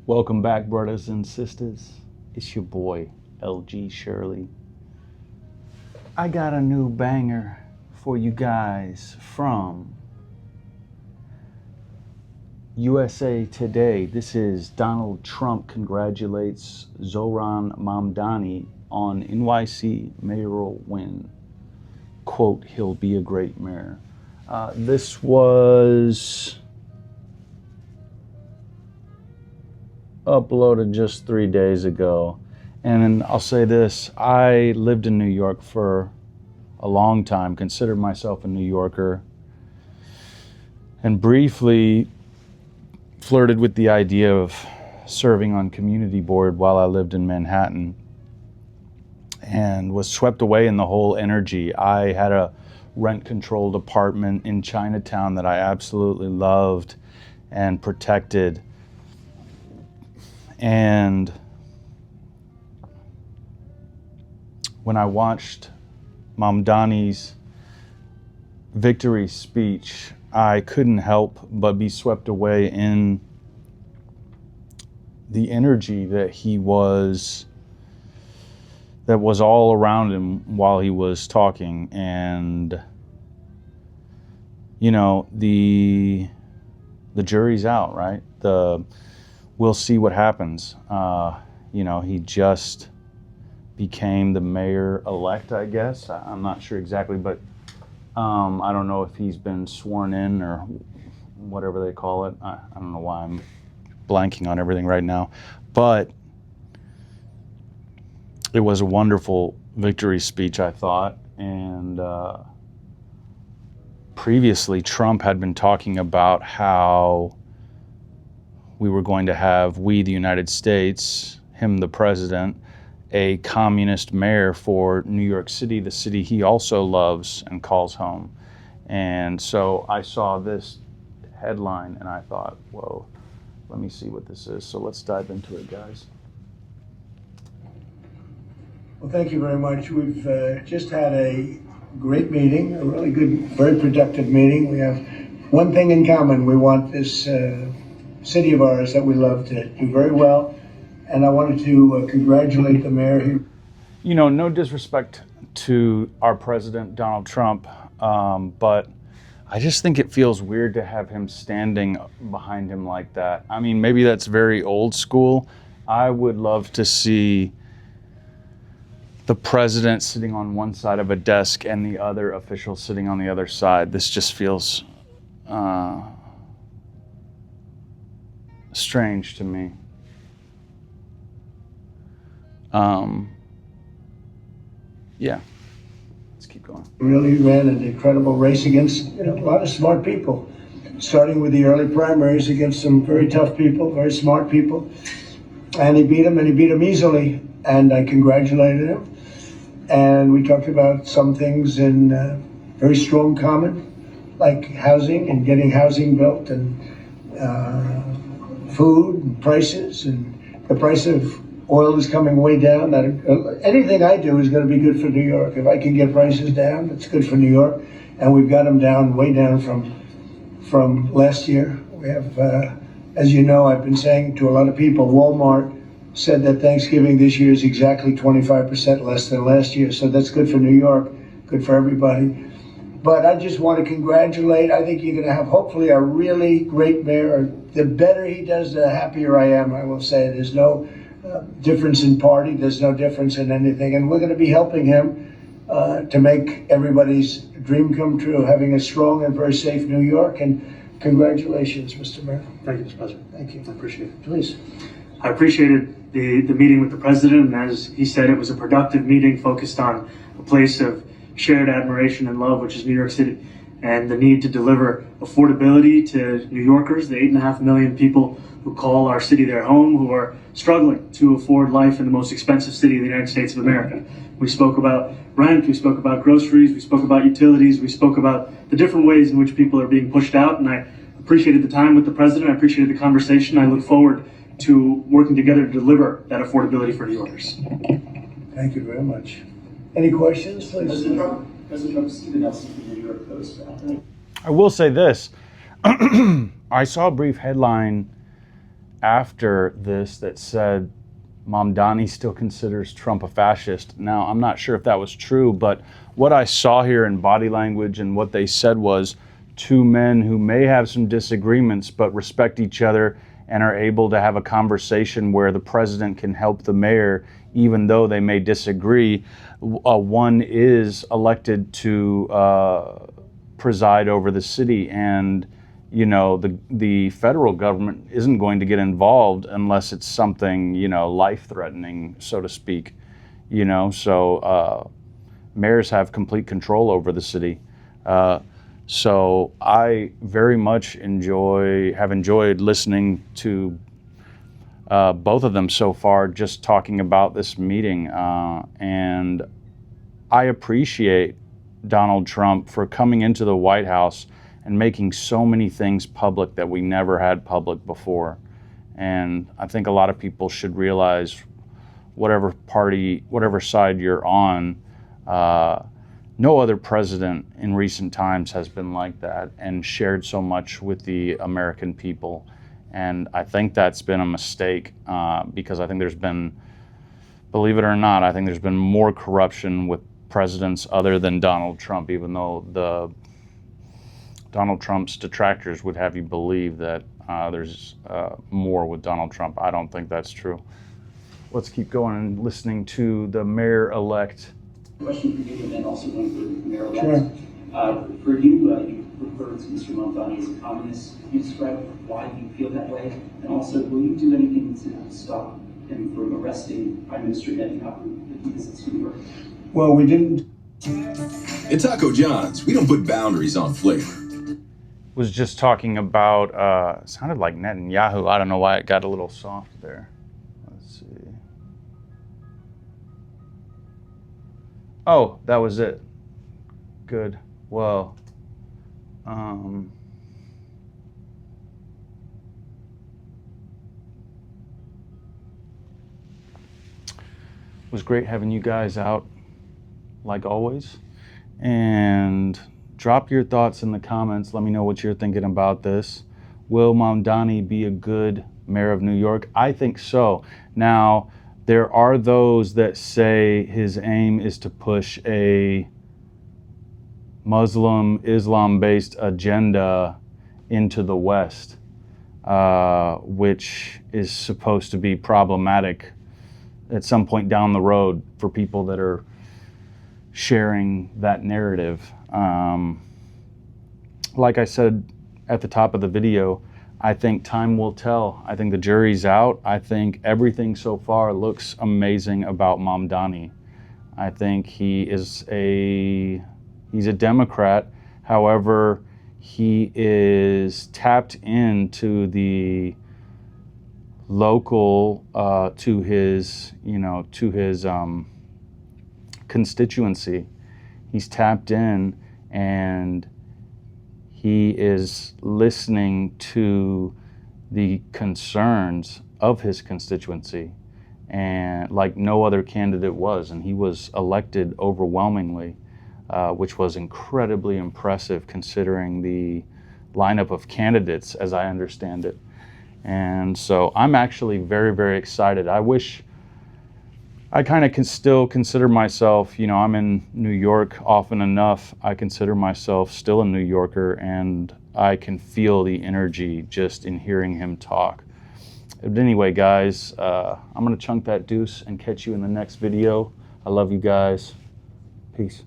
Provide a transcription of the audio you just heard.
Welcome back, brothers and sisters. It's your boy, LG Shirley. I got a new banger for you guys from USA Today. This is Donald Trump congratulates Zohran Mamdani on NYC mayoral win. Quote, he'll be a great mayor. This was uploaded just 3 days ago. And I'll say this, I lived in New York for a long time, considered myself a New Yorker, and briefly flirted with the idea of serving on community board while I lived in Manhattan, and was swept away in the whole energy. I had a rent-controlled apartment in Chinatown that I absolutely loved and protected. And when I watched Mamdani's victory speech, I couldn't help but be swept away in the energy that was all around him while he was talking. And you know, the jury's out, right? We'll see what happens. He just became the mayor-elect, I guess. I'm not sure exactly, but I don't know if he's been sworn in or whatever they call it. I don't know why I'm blanking on everything right now. But it was a wonderful victory speech, I thought. And previously, Trump had been talking about how we were going to have, the United States, him the president, a communist mayor for New York City, the city he also loves and calls home. And so I saw this headline and I thought, whoa, let me see what this is. So let's dive into it, guys. Well, thank you very much. We've just had a great meeting, a really good, very productive meeting. We have one thing in common. We want this city of ours that we love to do very well. And I wanted to congratulate the mayor. You know, no disrespect to our president, Donald Trump, but I just think it feels weird to have him standing behind him like that. I mean, maybe that's very old school. I would love to see the president sitting on one side of a desk and the other official sitting on the other side. This just feels strange to me. Yeah, let's keep going. Really ran an incredible race against a lot of smart people, starting with the early primaries against some very tough people, very smart people. And he beat them easily, and I congratulated him. And we talked about some things in very strong common, like housing and getting housing built, and food and prices, and the price of oil is coming way down. That anything I do is going to be good for New York. If I can get prices down, it's good for New York, and we've got them down, way down from last year. We have, as you know, I've been saying to a lot of people, Walmart said that Thanksgiving this year is exactly 25% less than last year, so that's good for New York, good for everybody. But I just want to congratulate. I think you're going to have, hopefully, a really great mayor. The better he does, the happier I am, I will say. There's no difference in party. There's no difference in anything. And we're going to be helping him to make everybody's dream come true, having a strong and very safe New York. And congratulations, Mr. Mayor. Thank you, Mr. President. Thank you. I appreciate it. Please. I appreciated the meeting with the president, and as he said, it was a productive meeting focused on a place of shared admiration and love, which is New York City, and the need to deliver affordability to New Yorkers, the 8.5 million people who call our city their home, who are struggling to afford life in the most expensive city in the United States of America. We spoke about rent, we spoke about groceries, we spoke about utilities, we spoke about the different ways in which people are being pushed out, and I appreciated the time with the president, I appreciated the conversation. I look forward to working together to deliver that affordability for New Yorkers. Thank you very much. Any questions, please? President Trump, Stephen Nelson from the New York Post. I will say this. I saw a brief headline after this that said Mamdani still considers Trump a fascist. Now, I'm not sure if that was true, but what I saw here in body language and what they said was two men who may have some disagreements but respect each other and are able to have a conversation where the president can help the mayor even though they may disagree. One is elected to preside over the city, and you know, the federal government isn't going to get involved unless it's something, you know, life-threatening, so to speak. You know, so mayors have complete control over the city. So I very much have enjoyed listening to both of them so far, just talking about this meeting. And I appreciate Donald Trump for coming into the White House and making so many things public that we never had public before. And I think a lot of people should realize, whatever party, whatever side you're on, no other president in recent times has been like that and shared so much with the American people. And I think that's been a mistake because I think there's been, believe it or not, I think there's been more corruption with presidents other than Donald Trump, even though Donald Trump's detractors would have you believe that there's more with Donald Trump. I don't think that's true. Let's keep going and listening to the mayor-elect. Question for you, and then also one for the mayor-elect. Sure. For you, you referred to Mr. Mamdani as a communist. Can you describe why you feel that way? And also, will you do anything to stop him from arresting Prime Minister Netanyahu if he visits New York? Well, we didn't. At Taco John's, we don't put boundaries on flavor. Was just talking about, sounded like Netanyahu. I don't know why it got a little soft there. Let's see. Oh, that was it. Good. Well, it was great having you guys out, like always. And drop your thoughts in the comments. Let me know what you're thinking about this. Will Mamdani be a good mayor of New York? I think so. Now, there are those that say his aim is to push a Muslim, Islam-based agenda into the West, which is supposed to be problematic at some point down the road for people that are sharing that narrative. Like I said at the top of the video, I think time will tell. I think the jury's out. I think everything so far looks amazing about Mamdani. I think he's a Democrat. However, he is tapped into the local, to his constituency. He's tapped in, and he is listening to the concerns of his constituency, and like no other candidate was, and he was elected overwhelmingly, which was incredibly impressive considering the lineup of candidates, as I understand it. And so I'm actually very, very excited. I wish I kind of can still consider myself, you know, I'm in New York often enough. I consider myself still a New Yorker, and I can feel the energy just in hearing him talk. But anyway, guys, I'm going to chunk that deuce and catch you in the next video. I love you guys. Peace.